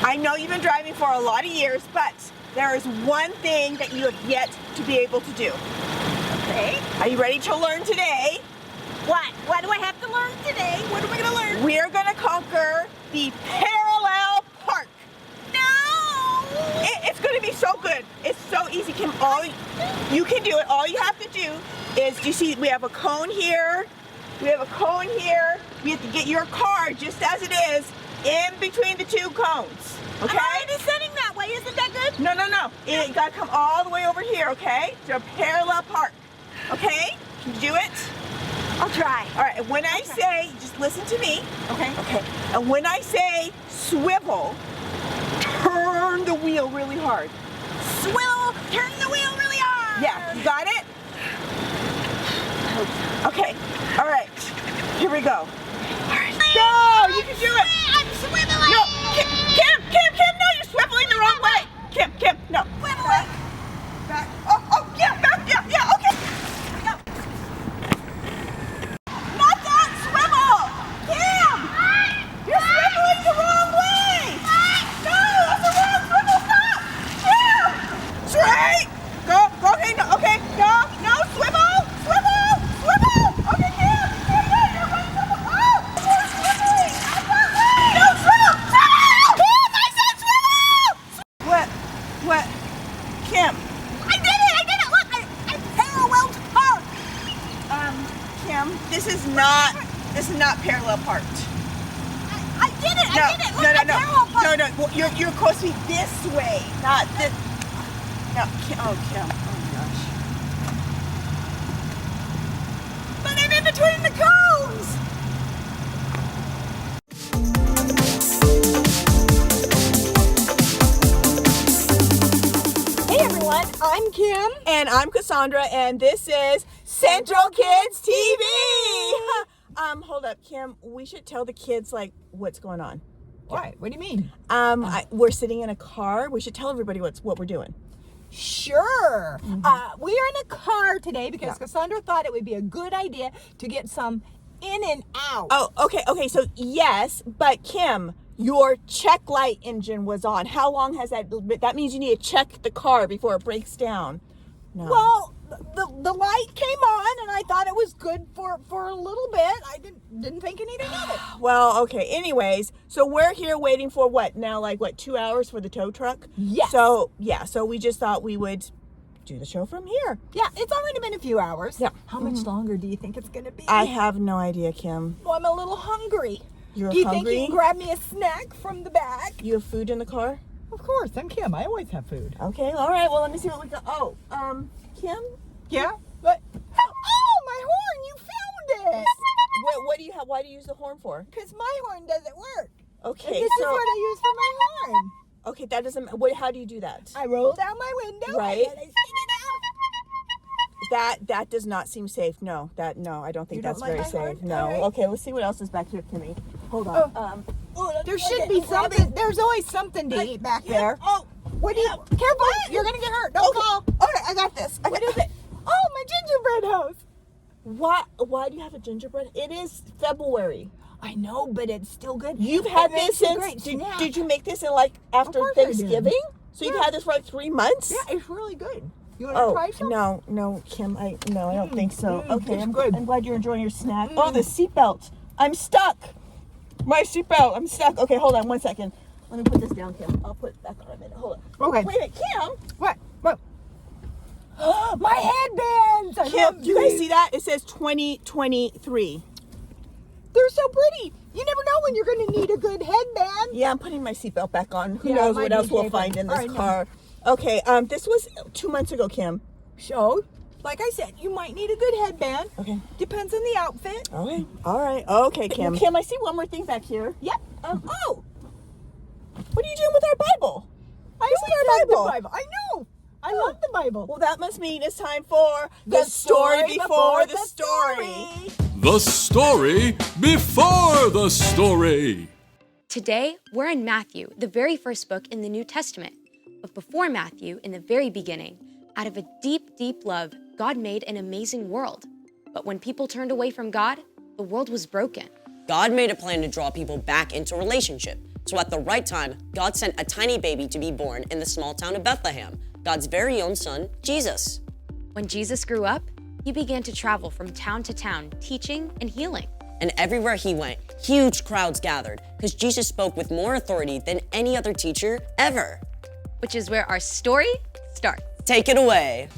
I know you've been driving for a lot of years, but there is one thing that you have yet to be able to do. Okay. Are you ready to learn today? What? What do I have to learn today? What am I going to learn? We are going to conquer the parallel park. No! It's going to be so good. It's so easy, Kim. You can do it. All you have to do is, do you see, we have a cone here. We have a cone here. You have to get your car just as it is in between the two cones. Okay? I'm already sitting that way. Isn't that good? No. You got to come all the way over here, okay? To a parallel park. Okay? Can you do it? I'll try. All right, and when I say, just listen to me. Okay. Okay. And when I say swivel, turn the wheel really hard. Swivel, turn the wheel really hard. Yeah, you got it? Okay. All right. Here we go. All right. Go! You can do it. I'm swiveling. No, Kim, no, you're swiveling the wrong way. Kim, no. Swiveling. Back. Oh, yeah, back, yeah, okay. Not that swivel! Kim! You're swiveling the wrong way! No, that's the wrong swivel, stop! Kim! Straight! Go, okay, no, swivel! Okay, Kim, no, you're right, swivel! Oh, you're swiveling! No, swivel! Kim, I said swivel! What? Kim? I did it! Look, I parallel park. Kim, this is not parallel parked. I did it! Look, I parallel parked. No. Well, you're supposed to be this way, not this. No, Kim. Oh my gosh. But I'm in between the cones. Hey everyone, I'm Kim. And I'm Cassandra, and this is Central Kids TV. Hold up, Kim. We should tell the kids like what's going on. What? What do you mean? We're sitting in a car. We should tell everybody what we're doing. Sure. We are in a car today because Yeah. Cassandra thought it would be a good idea to get some in and out. Oh, okay. So yes, but Kim, your check light engine was on. How long has that been? That means you need to check the car before it breaks down. No. Well, the light came on and I thought it was good for a little bit. I didn't think anything of it. Well, okay. Anyways, so we're here waiting for what now? Like what? 2 hours for the tow truck? Yes. So we just thought we would do the show from here. Yeah, it's already been a few hours. Yeah. How much longer do you think it's going to be? I have no idea, Kim. Well, I'm a little hungry. You're do you hungry? think you can grab me a snack from the back? You have food in the car? Of course, I'm Kim. I always have food. Okay. All right. Well, let me see what we got. Oh, Kim. Yeah? What? Oh, my horn! You found it! What do you have? Why do you use the horn for? Because my horn doesn't work. Okay. And this is what I use for my horn. Okay, that doesn't. How do you do that? I roll down my window Right. and then I stick it out. That does not seem safe. No, I don't think You that's don't like very my safe. horn? No. All right. Okay, let's see what else is back here, Kimmy. Hold on. There should be something. There's always something to eat back there. Oh, What do you? Careful! You're gonna get hurt. Don't fall. Okay, I got this. What is it? Oh, my gingerbread house. Why do you have a gingerbread? It is February. I know, but it's still good. You've It had makes this a since. great snack. Did you make this in like after course I did. Thanksgiving? So you've Yeah. had this for like 3 months? Yeah, it's really good. You want to Oh try some? no, Kim. I don't think so. Okay, it's I'm good. I'm glad you're enjoying your snack. Oh, the seatbelt. I'm stuck. My seatbelt. I'm stuck. Okay, hold on 1 second. Let me put this down, Kim. I'll put it back on a minute. Hold on. Okay. Wait a minute, Kim. What? My headbands! I Kim, love do you guys these. see that? It says 2023. They're so pretty. You never know when you're going to need a good headband. Yeah, I'm putting my seatbelt back on. Who Yeah, knows might what be else we'll safer. find in All this right, car. Okay, this was 2 months ago, Kim. So, like I said, you might need a good headband. Okay. Depends on the outfit. Okay. All right. Okay, Kim. Kim, I see one more thing back here. Yep. Oh. What are you doing with our Bible? I This is always our love Bible. the Bible. I know. I love the Bible. Well, that must mean it's time for the story before the story. The story before the story. Today, we're in Matthew, the very first book in the New Testament. But before Matthew, in the very beginning, out of a deep, deep love, God made an amazing world. But when people turned away from God, the world was broken. God made a plan to draw people back into relationship. So at the right time, God sent a tiny baby to be born in the small town of Bethlehem, God's very own son, Jesus. When Jesus grew up, he began to travel from town to town, teaching and healing. And everywhere he went, huge crowds gathered because Jesus spoke with more authority than any other teacher ever. Which is where our story starts. Take it away.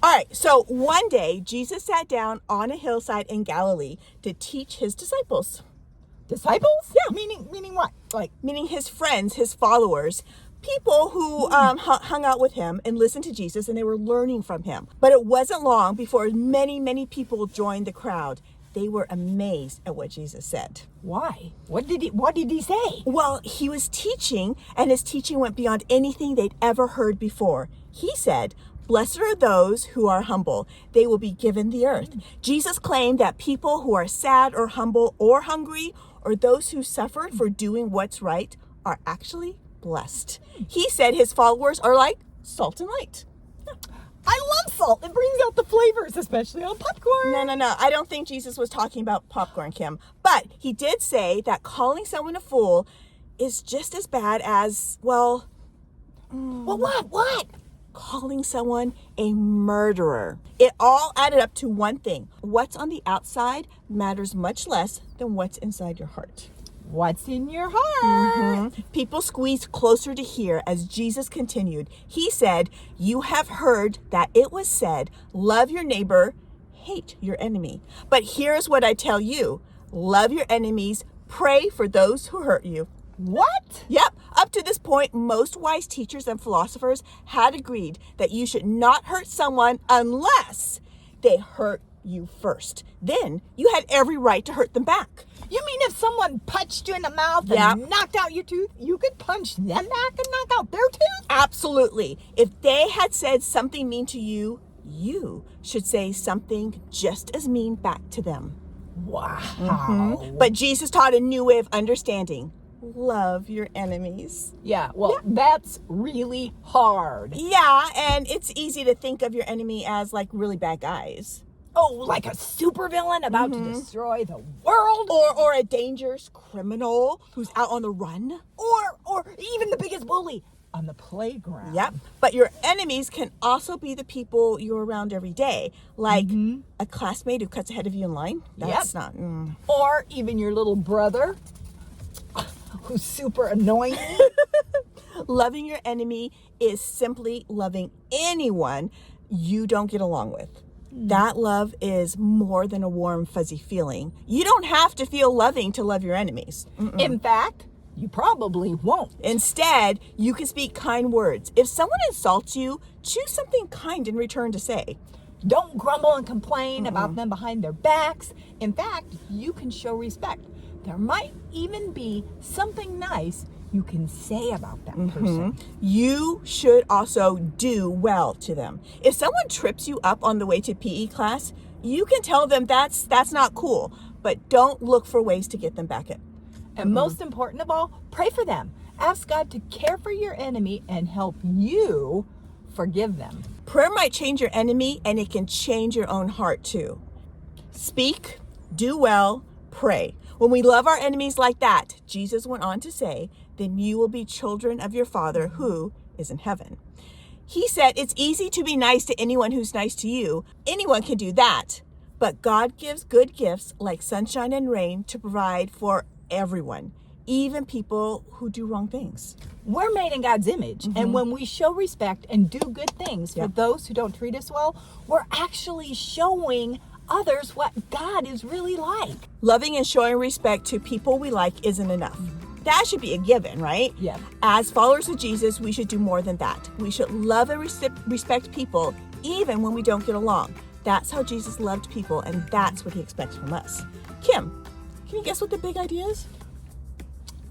All right, so one day, Jesus sat down on a hillside in Galilee to teach his disciples. Disciples? Yeah. Meaning what? Meaning his friends, his followers, people who hung out with him and listened to Jesus, and they were learning from him. But it wasn't long before many people joined the crowd. They were amazed at what Jesus said. Why? What did he say? Well, he was teaching, and his teaching went beyond anything they'd ever heard before. He said, "Blessed are those who are humble. They will be given the earth." Jesus claimed that people who are sad or humble or hungry, or those who suffered for doing what's right, are actually blessed. He said his followers are like salt and light. I love salt. It brings out the flavors, especially on popcorn. No. I don't think Jesus was talking about popcorn, Kim. But he did say that calling someone a fool is just as bad as, well, What? calling someone a murderer. It all added up to one thing. What's on the outside matters much less than what's inside your heart. What's in your heart? People squeezed closer to hear as Jesus continued. He said, "You have heard that it was said, 'Love your neighbor, hate your enemy.' But here's what I tell you. Love your enemies, pray for those who hurt you." What? Yep. Up to this point, most wise teachers and philosophers had agreed that you should not hurt someone unless they hurt you first. Then you had every right to hurt them back. You mean if someone punched you in the mouth Yep. and knocked out your tooth, you could punch them back and knock out their tooth? Absolutely. If they had said something mean to you, you should say something just as mean back to them. Wow. But Jesus taught a new way of understanding. Love your enemies. Yeah, well, that's really hard. Yeah, and it's easy to think of your enemy as like really bad guys. Oh, like a supervillain about to destroy the world? Or a dangerous criminal who's out on the run. Or even the biggest bully on the playground. Yep. But your enemies can also be the people you're around every day. Like a classmate who cuts ahead of you in line. That's not... Or even your little brother who's super annoying. Loving your enemy is simply loving anyone you don't get along with. That love is more than a warm, fuzzy feeling. You don't have to feel loving to love your enemies. In fact, you probably won't. Instead, you can speak kind words. If someone insults you, choose something kind in return to say. Don't grumble and complain about them behind their backs. In fact, you can show respect. There might even be something nice you can say about that person. You should also do well to them. If someone trips you up on the way to PE class, you can tell them that's not cool, but don't look for ways to get them back in. And most important of all, pray for them. Ask God to care for your enemy and help you forgive them. Prayer might change your enemy, and it can change your own heart too. Speak, do well, pray. When we love our enemies like that, Jesus went on to say, then you will be children of your Father who is in heaven. He said it's easy to be nice to anyone who's nice to you. Anyone can do that. But God gives good gifts like sunshine and rain to provide for everyone, even people who do wrong things. We're made in God's image. And when we show respect and do good things for those who don't treat us well, we're actually showing others what God is really like. Loving and showing respect to people we like isn't enough. That should be a given, right? Yeah. As followers of Jesus, we should do more than that. We should love and respect people even when we don't get along. That's how Jesus loved people, and that's what he expects from us. Kim, can you guess what the big idea is?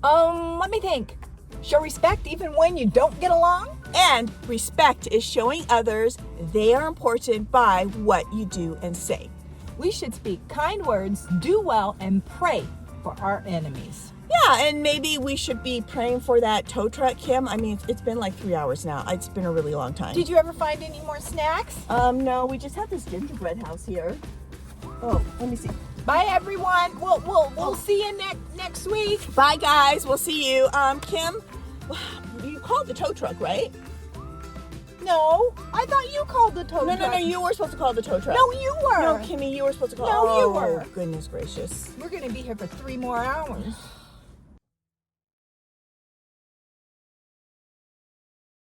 Let me think. Show respect even when you don't get along? And respect is showing others they are important by what you do and say. We should speak kind words, do well, and pray for our enemies. Yeah, and maybe we should be praying for that tow truck, Kim. I mean, it's been like 3 hours now. It's been a really long time. Did you ever find any more snacks? No, we just have this gingerbread house here. Oh, let me see. Bye, everyone. We'll see you next week. Bye, guys. We'll see you. Kim, you called the tow truck, right? No, I thought you called the tow truck. No. You were supposed to call the tow truck. No, you were. No, Kimmy, you were supposed to call. No, you Oh, were. goodness gracious. We're gonna be here for 3 more hours.